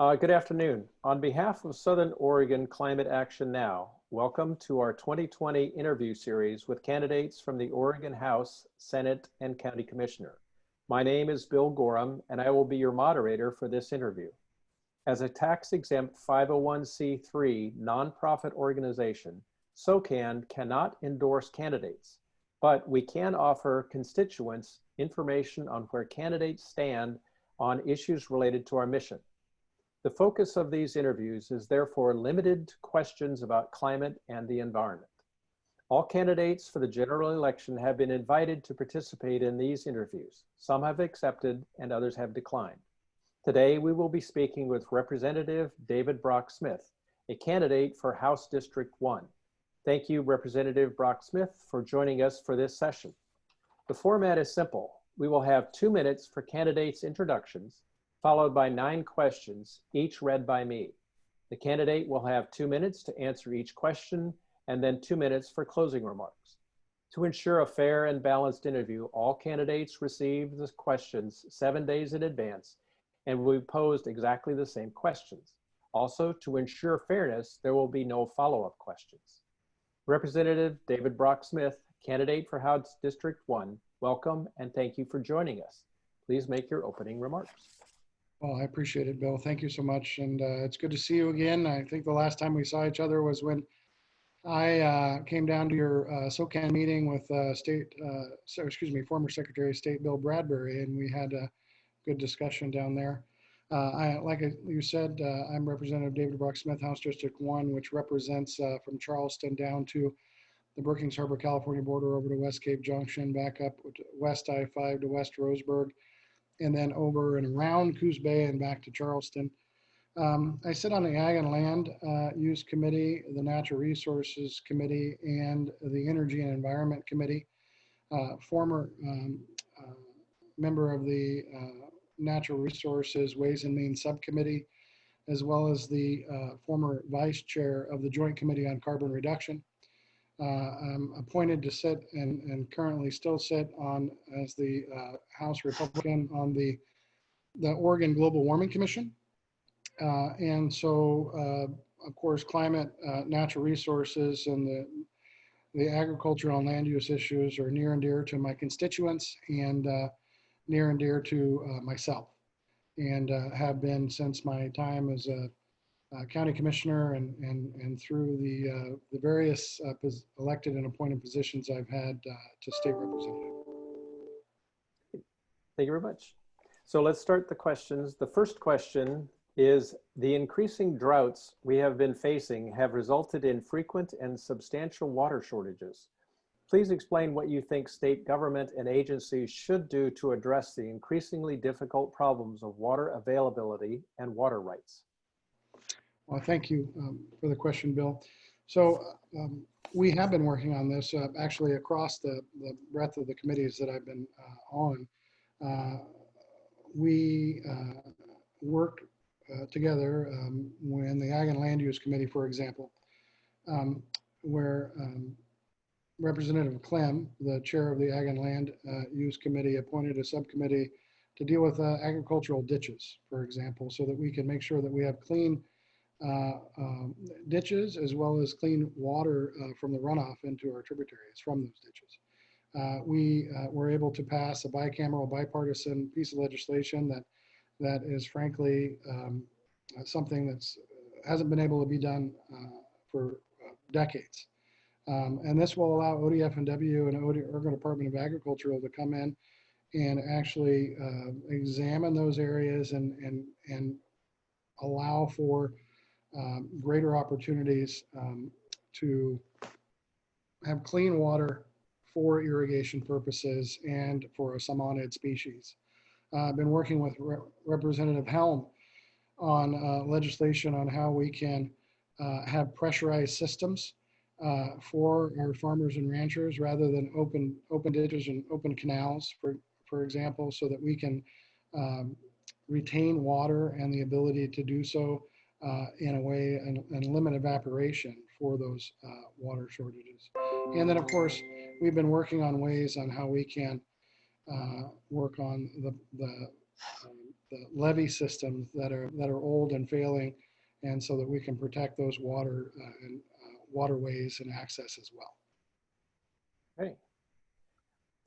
Good afternoon. On behalf of Southern Oregon Climate Action Now, welcome to our 2020 interview series with candidates from the Oregon House, Senate, and County Commissioner. My name is Bill Gorham, and I will be your moderator for this interview. As a tax-exempt 501c3 nonprofit organization, SOCAN cannot endorse candidates, but we can offer constituents information on where candidates stand on issues related to our mission. The focus of these interviews is therefore limited to questions about climate and the environment. All candidates for the general election have been invited to participate in these interviews. Some have accepted and others have declined. Today, we will be speaking with Representative David Brock Smith, a candidate for House District 1. Thank you, Representative Brock Smith, for joining us for this session. The format is simple. We will have 2 minutes for candidates' introductions, followed by 9 questions, each read by me. The candidate will have 2 minutes to answer each question and then 2 minutes for closing remarks. To ensure a fair and balanced interview, all candidates receive the questions 7 days in advance and will be posed exactly the same questions. Also, to ensure fairness, there will be no follow-up questions. Representative David Brock Smith, candidate for House District 1, welcome and thank you for joining us. Please make your opening remarks. Well, I appreciate it, Bill. Thank you so much. And it's good to see you again. I think the last time we saw each other was when I came down to your SOCAN meeting with former Secretary of State Bill Bradbury, and we had a good discussion down there. Like you said, I'm Representative David Brock Smith, House District 1, which represents from Charleston down to the Brookings Harbor, California border over to West Cape Junction, back up to West I-5 to West Roseburg, and then over and around Coos Bay and back to Charleston. I sit on the Ag and Land Use Committee, the Natural Resources Committee, and the Energy and Environment Committee. Former member of the Natural Resources Ways and Means Subcommittee, as well as the former vice chair of the Joint Committee on Carbon Reduction. I'm appointed to sit and currently still sit on as the House Republican on the Oregon Global Warming Commission. And so, of course, climate, natural resources, and the agricultural and land use issues are near and dear to my constituents and near and dear to myself, and have been since my time as a county commissioner and through the various elected and appointed positions I've had to state representative. Thank you very much. So let's start the questions. The first question is, the increasing droughts we have been facing have resulted in frequent and substantial water shortages. Please explain what you think state government and agencies should do to address the increasingly difficult problems of water availability and water rights. Well, thank you for the question, Bill. So we have been working on this actually across the breadth of the committees that I've been on. We work together when the Ag and Land Use Committee, for example, where Representative Clem, the chair of the Ag and Land Use Committee, appointed a subcommittee to deal with agricultural ditches, for example, so that we can make sure that we have clean ditches as well as clean water from the runoff into our tributaries from those ditches. We were able to pass a bicameral, bipartisan piece of legislation that is frankly something that's hasn't been able to be done for decades. And this will allow ODF&W and Oregon Department of Agriculture to come in and actually examine those areas and allow for greater opportunities to have clean water for irrigation purposes and for some on-ed species. I've been working with Representative Helm on legislation on how we can have pressurized systems for our farmers and ranchers rather than open ditches and open canals, for example, so that we can retain water and the ability to do so in a way and limit evaporation for those water shortages. And then, of course, we've been working on ways on how we can work on the the levee systems that are old and failing, and so that we can protect those and waterways and access as well. Okay,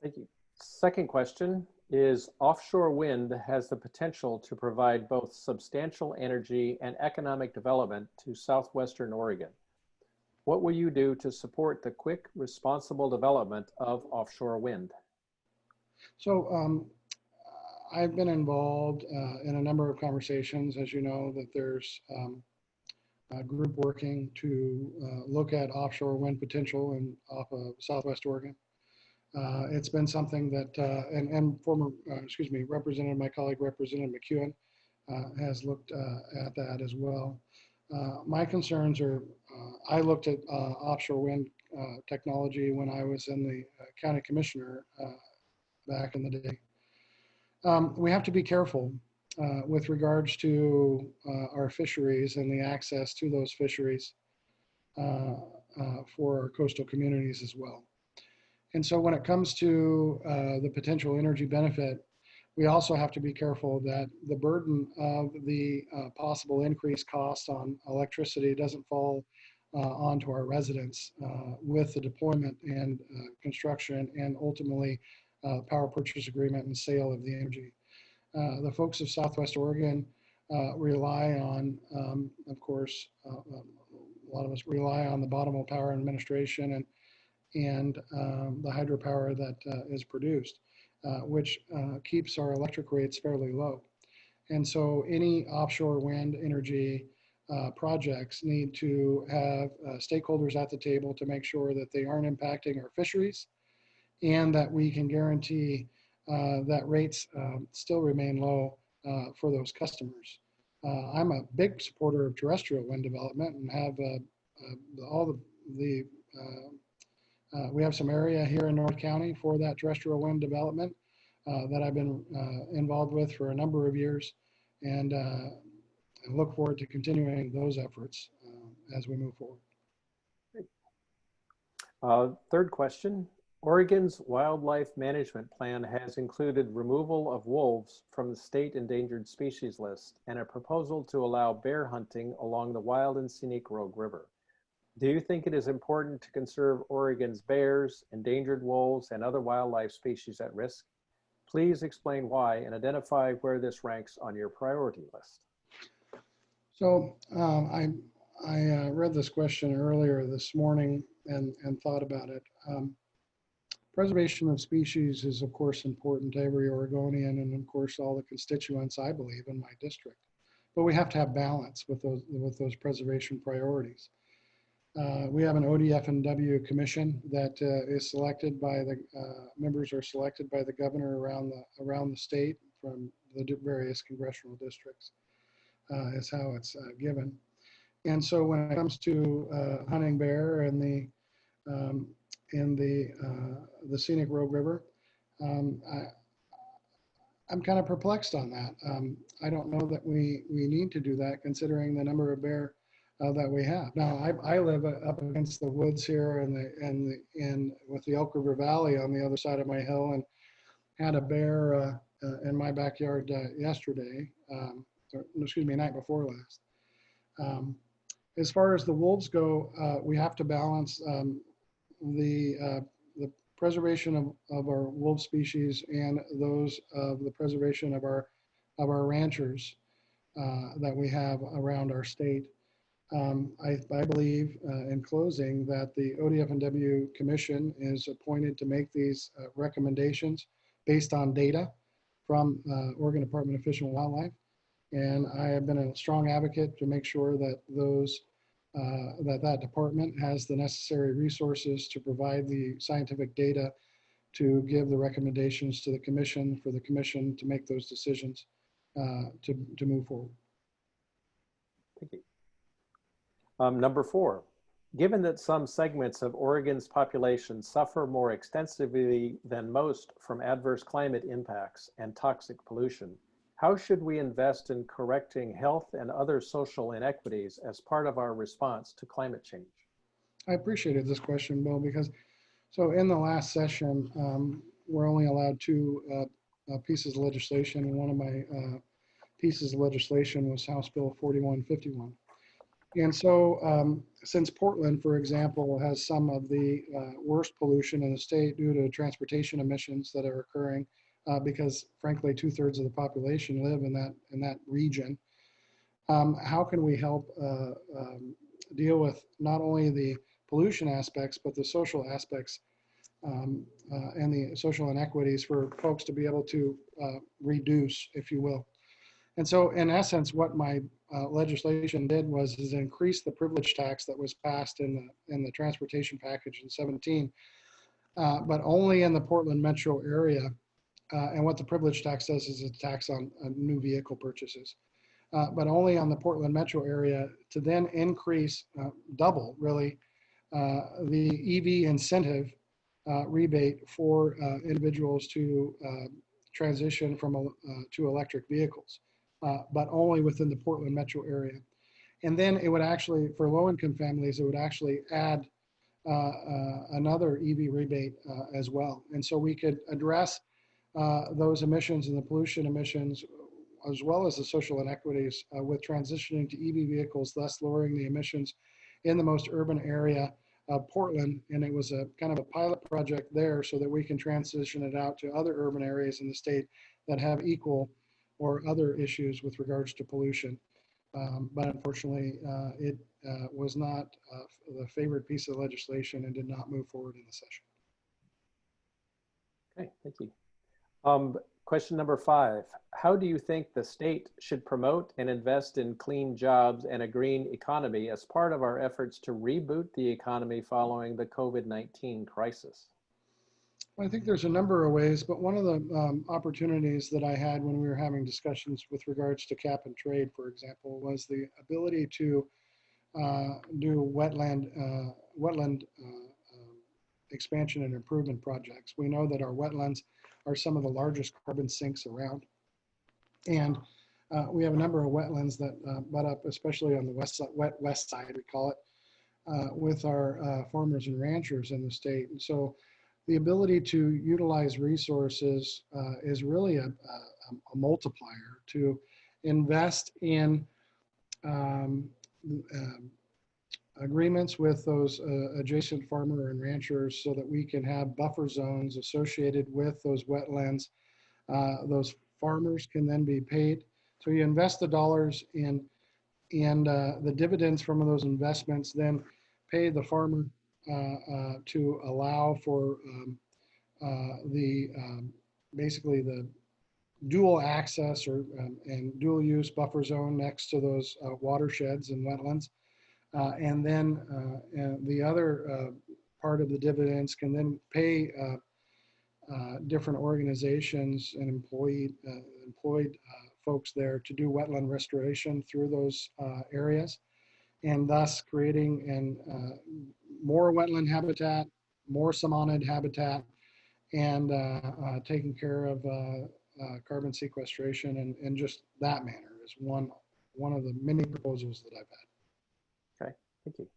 thank you. Second question is, offshore wind has the potential to provide both substantial energy and economic development to southwestern Oregon. What will you do to support the quick, responsible development of offshore wind? So I've been involved in a number of conversations. As you know, that there's a group working to look at offshore wind potential off of Southwest Oregon. It's been something that, and former, excuse me, my colleague, Representative McEwen, has looked at that as well. My concerns are, I looked at offshore wind technology when I was in the county commissioner back in the day. We have to be careful with regards to our fisheries and the access to those fisheries for our coastal communities as well. And so when it comes to the potential energy benefit, we also have to be careful that the burden of the possible increased cost on electricity doesn't fall onto our residents with the deployment and construction and ultimately power purchase agreement and sale of the energy. The folks of Southwest Oregon rely on, of course, a lot of us rely on the Bottomable Power Administration and the hydropower that is produced, which keeps our electric rates fairly low. And so any offshore wind energy projects need to have stakeholders at the table to make sure that they aren't impacting our fisheries and that we can guarantee that rates still remain low for those customers. I'm a big supporter of terrestrial wind development and have all we have some area here in North County for that terrestrial wind development that I've been involved with for a number of years, and I look forward to continuing those efforts as we move forward. Third question, Oregon's wildlife management plan has included removal of wolves from the state endangered species list and a proposal to allow bear hunting along the Wild and Scenic Rogue River. Do you think it is important to conserve Oregon's bears, endangered wolves, and other wildlife species at risk? Please explain why and identify where this ranks on your priority list. So I read this question earlier this morning and thought about it. Preservation of species is, of course, important to every Oregonian and, of course, all the constituents, I believe, in my district. But we have to have balance with those preservation priorities. We have an ODF&W commission that is selected by the members are selected by the governor around the state from the various congressional districts. Is how it's given. And so when it comes to hunting bear and the Scenic Rogue River, I'm kind of perplexed on that. I don't know that we need to do that considering the number of bear that we have. Now, I live up against the woods here and with the Elk River Valley on the other side of my hill, and had a bear in my backyard yesterday. Excuse me, night before last. As far as the wolves go, we have to balance the preservation of our wolf species and those of the preservation of our ranchers that we have around our state. I believe, in closing, that the ODF&W Commission is appointed to make these recommendations based on data from Oregon Department of Fish and Wildlife. And I have been a strong advocate to make sure that that department has the necessary resources to provide the scientific data to give the recommendations to the commission for the commission to make those decisions to move forward. Thank you. Number 4, given that some segments of Oregon's population suffer more extensively than most from adverse climate impacts and toxic pollution, how should we invest in correcting health and other social inequities as part of our response to climate change? I appreciated this question, Bill, because so in the last session, we're only allowed 2 pieces of legislation, and one of my pieces of legislation was House Bill 4151. And so since Portland, for example, has some of the worst pollution in the state due to transportation emissions that are occurring, because frankly, 2/3 of the population live in that region, how can we help deal with not only the pollution aspects, but the social aspects and the social inequities for folks to be able to reduce, if you will. And so in essence, what my legislation did was is increase the privilege tax that was passed in the transportation package in 17, but only in the Portland metro area. And what the privilege tax does is a tax on new vehicle purchases. But only on the Portland metro area, to then increase, double really, the EV incentive rebate for individuals to transition to electric vehicles, but only within the Portland metro area. And then it would actually, for low-income families, it would actually add another EV rebate as well. And so we could address those emissions and the pollution emissions, as well as the social inequities with transitioning to EV vehicles, thus lowering the emissions in the most urban area of Portland. And it was a kind of a pilot project there so that we can transition it out to other urban areas in the state that have equal or other issues with regards to pollution. But unfortunately, it was not the favorite piece of legislation and did not move forward in the session. Okay, thank you. Question number 5, how do you think the state should promote and invest in clean jobs and a green economy as part of our efforts to reboot the economy following the COVID-19 crisis? Well, I think there's a number of ways, but one of the opportunities that I had when we were having discussions with regards to cap and trade, for example, was the ability to do wetland expansion and improvement projects. We know that our wetlands are some of the largest carbon sinks around. And we have a number of wetlands that butt up, especially on the west side, we call it, with our farmers and ranchers in the state. And so the ability to utilize resources is really a multiplier to invest in agreements with those adjacent farmer and ranchers so that we can have buffer zones associated with those wetlands. Those farmers can then be paid. So you invest the dollars in, and the dividends from those investments then pay the farmer to allow for basically the dual access or and dual use buffer zone next to those watersheds and wetlands. And then the other part of the dividends can then pay different organizations and employed folks there to do wetland restoration through those areas, and thus creating more wetland habitat, more samonid habitat, and taking care of carbon sequestration in just that manner is one of the many proposals that I've had. Okay, thank you.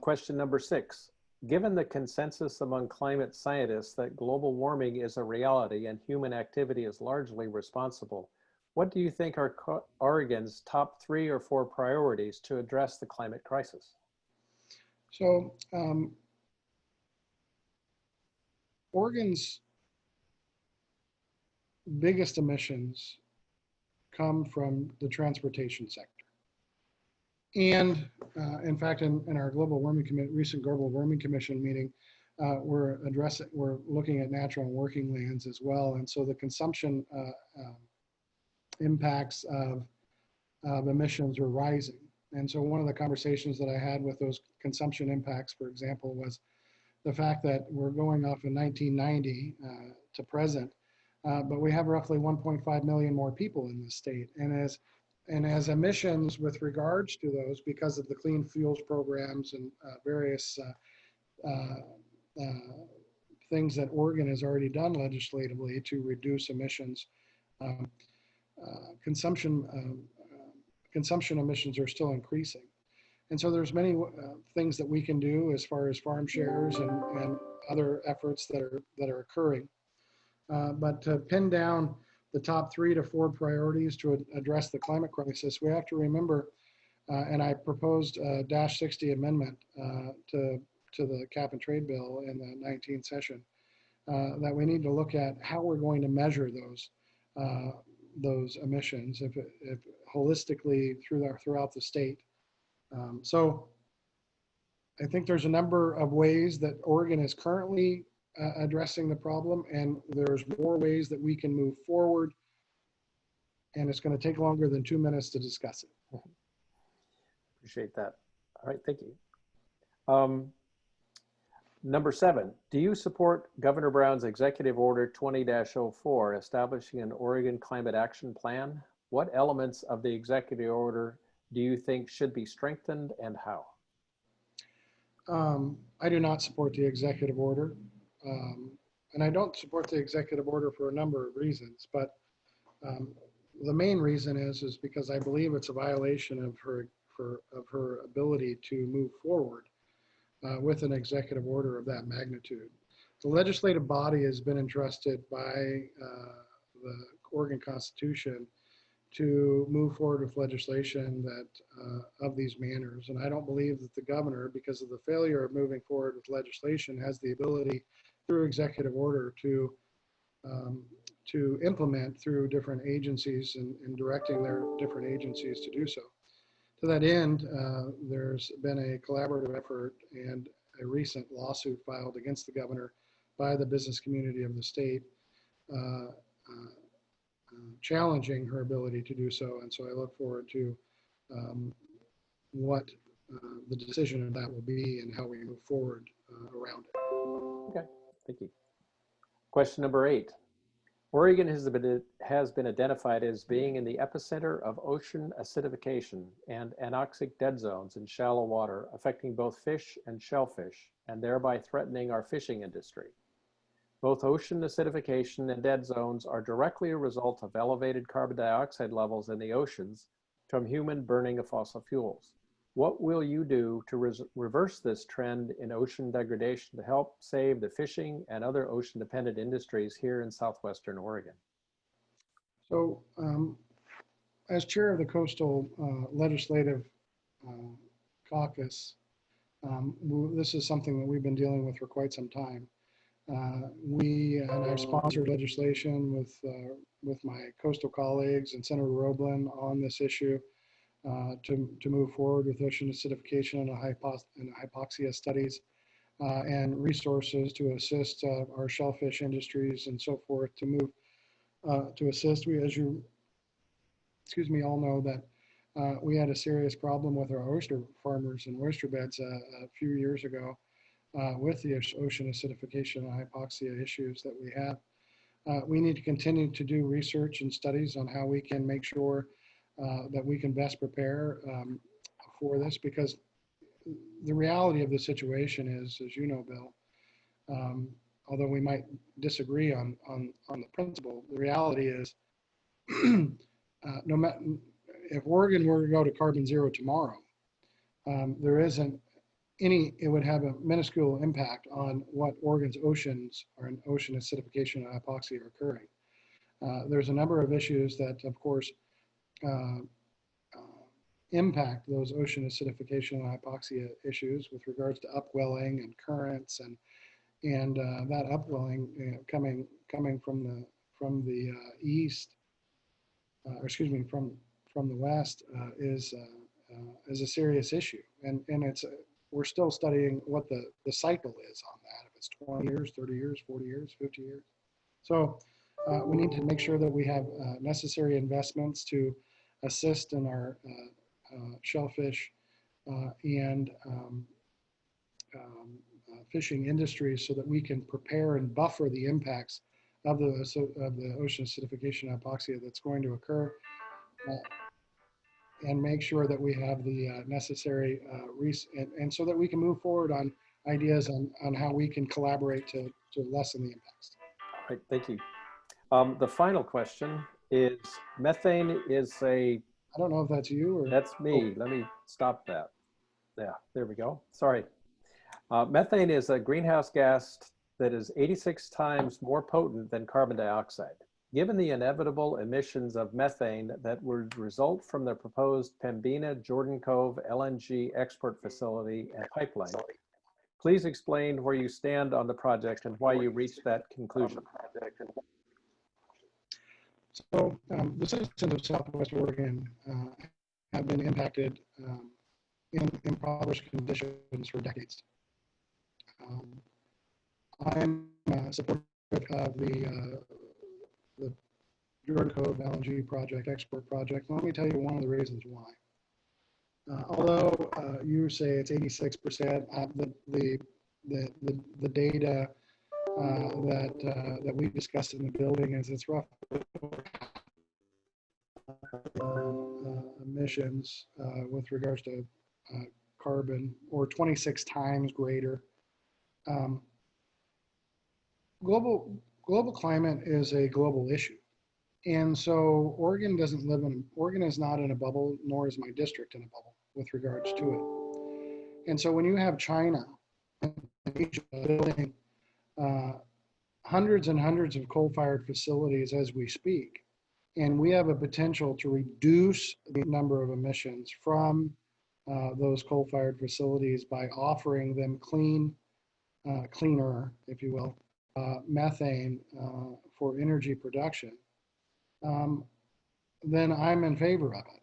Question number 6. Given the consensus among climate scientists that global warming is a reality and human activity is largely responsible, what do you think are Oregon's top 3 or 4 priorities to address the climate crisis? So Oregon's biggest emissions come from the transportation sector. And in fact, in our recent Global Warming Commission meeting, we're looking at natural and working lands as well. And so the consumption impacts of emissions are rising. And so one of the conversations that I had with those consumption impacts, for example, was the fact that we're going off in 1990 to present, but we have roughly 1.5 million more people in the state. And as emissions with regards to those, because of the clean fuels programs and various things that Oregon has already done legislatively to reduce emissions, consumption emissions are still increasing. And so there's many things that we can do as far as farm shares and other efforts that are occurring. But to pin down the top 3 to 4 priorities to address the climate crisis, we have to remember, and I proposed a -60 amendment to the cap and trade bill in the 19th session, that we need to look at how we're going to measure those emissions if holistically throughout the state. So I think there's a number of ways that Oregon is currently addressing the problem, and there's more ways that we can move forward, and it's going to take longer than 2 minutes to discuss it. Appreciate that. All right, thank you. Number 7, do you support Governor Brown's Executive Order 20-04 establishing an Oregon Climate Action Plan? What elements of the executive order do you think should be strengthened and how? I do not support the executive order. And I don't support the executive order for a number of reasons, but the main reason is because I believe it's a violation of her ability to move forward with an executive order of that magnitude. The legislative body has been entrusted by the Oregon Constitution to move forward with legislation that of these manners. And I don't believe that the governor, because of the failure of moving forward with legislation, has the ability through executive order to implement through different agencies and directing their different agencies to do so. To that end, there's been a collaborative effort and a recent lawsuit filed against the governor by the business community of the state, challenging her ability to do so. And so I look forward to what the decision of that will be and how we move forward around it. Okay, thank you. Question number 8. Oregon has been identified as being in the epicenter of ocean acidification and anoxic dead zones in shallow water, affecting both fish and shellfish, and thereby threatening our fishing industry. Both ocean acidification and dead zones are directly a result of elevated carbon dioxide levels in the oceans from human burning of fossil fuels. What will you do to reverse this trend in ocean degradation to help save the fishing and other ocean-dependent industries here in southwestern Oregon? So, as chair of the Coastal Legislative Caucus, this is something that we've been dealing with for quite some time. I've sponsored legislation with my coastal colleagues and Senator Roblin on this issue. To move forward with ocean acidification and hypoxia studies and resources to assist our shellfish industries and so forth to move to assist. We, as you, all know that we had a serious problem with our oyster farmers and oyster beds a few years ago with the ocean acidification and hypoxia issues that we have. We need to continue to do research and studies on how we can make sure that we can best prepare for this, because the reality of the situation is, as you know, Bill, although we might disagree on the principle, the reality is no matter if Oregon were to go to carbon zero tomorrow, there isn't it would have a minuscule impact on what Oregon's oceans or an ocean acidification and hypoxia are occurring. There's a number of issues that, of course, impact those ocean acidification and hypoxia issues with regards to upwelling and currents and that upwelling coming from the east, from the west is a serious issue, and we're still studying what the cycle is on that, if it's 20 years, 30 years, 40 years, 50 years. So we need to make sure that we have necessary investments to assist in our shellfish and fishing industries so that we can prepare and buffer the impacts of the ocean acidification and hypoxia that's going to occur, and make sure that we have the necessary and so that we can move forward on ideas on how we can collaborate to lessen the impacts. All right, thank you. The final question is, methane is a... I don't know if that's you or... That's me. Let me stop that. Yeah, there we go. Sorry. Methane is a greenhouse gas that is 86 times more potent than carbon dioxide. Given the inevitable emissions of methane that would result from the proposed Pembina Jordan Cove LNG export facility and pipeline, please explain where you stand on the project and why you reached that conclusion. So the citizens of Southwest Oregon have been impacted in impoverished conditions for decades. I'm supportive of the Jordan Cove LNG project, export project. Let me tell you one of the reasons why. Although you say it's 86%, the data that we discussed in the building is it's roughly emissions with regards to carbon, or 26 times greater. Global climate is a global issue. And so Oregon is not in a bubble, nor is my district in a bubble with regards to it. And so when you have China and Asia building hundreds and hundreds of coal-fired facilities as we speak, and we have a potential to reduce the number of emissions from those coal-fired facilities by offering them cleaner, if you will, methane for energy production, then I'm in favor of it.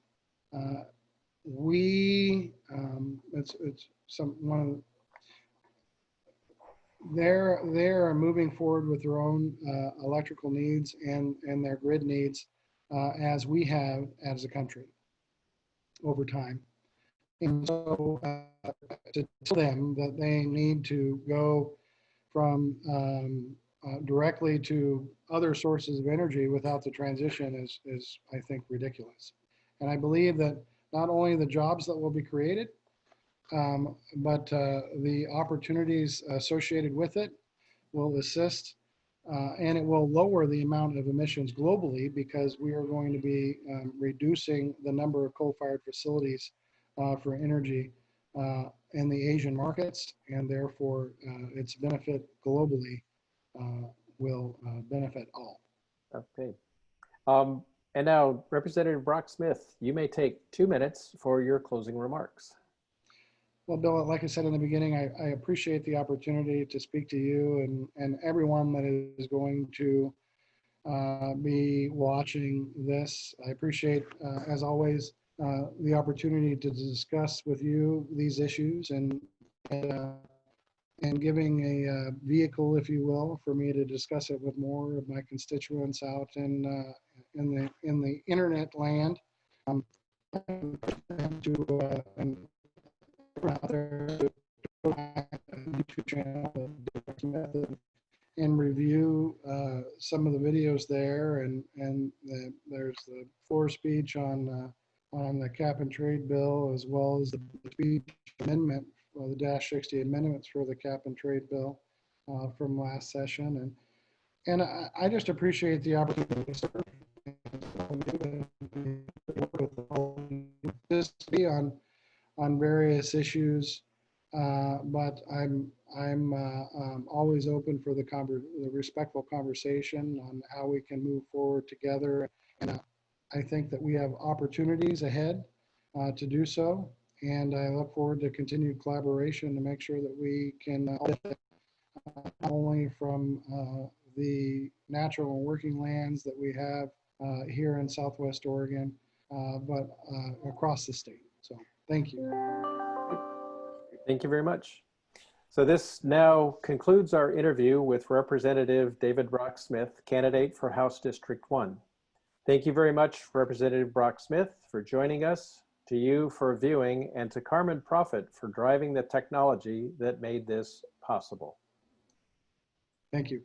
They're moving forward with their own electrical needs and their grid needs as we have as a country over time. And so to tell them that they need to go from directly to other sources of energy without the transition is, I think, ridiculous. And I believe that not only the jobs that will be created, but the opportunities associated with it will assist, and it will lower the amount of emissions globally, because we are going to be reducing the number of coal-fired facilities for energy in the Asian markets, and therefore its benefit globally will benefit all. Okay. And now, Representative Brock Smith, you may take 2 minutes for your closing remarks. Well, Bill, like I said in the beginning, I appreciate the opportunity to speak to you and everyone that is going to be watching this. I appreciate, as always, the opportunity to discuss with you these issues and giving a vehicle, if you will, for me to discuss it with more of my constituents out in the internet land. Out there YouTube channel and review some of the videos there, and there's the floor speech on the cap and trade bill, as well as the speech amendment, the -60 amendments for the cap and trade bill from last session, and I just appreciate the opportunity to serve just be on various issues, but I'm always open for the respectful conversation on how we can move forward together. And I think that we have opportunities ahead to do so, and I look forward to continued collaboration to make sure that we can not only from the natural and working lands that we have here in Southwest Oregon, but across the state. So thank you. Thank you very much. So this now concludes our interview with Representative David Brock Smith, candidate for House District 1. Thank you very much, Representative Brock Smith, for joining us, to you for viewing, and to Carmen Prophet for driving the technology that made this possible. Thank you.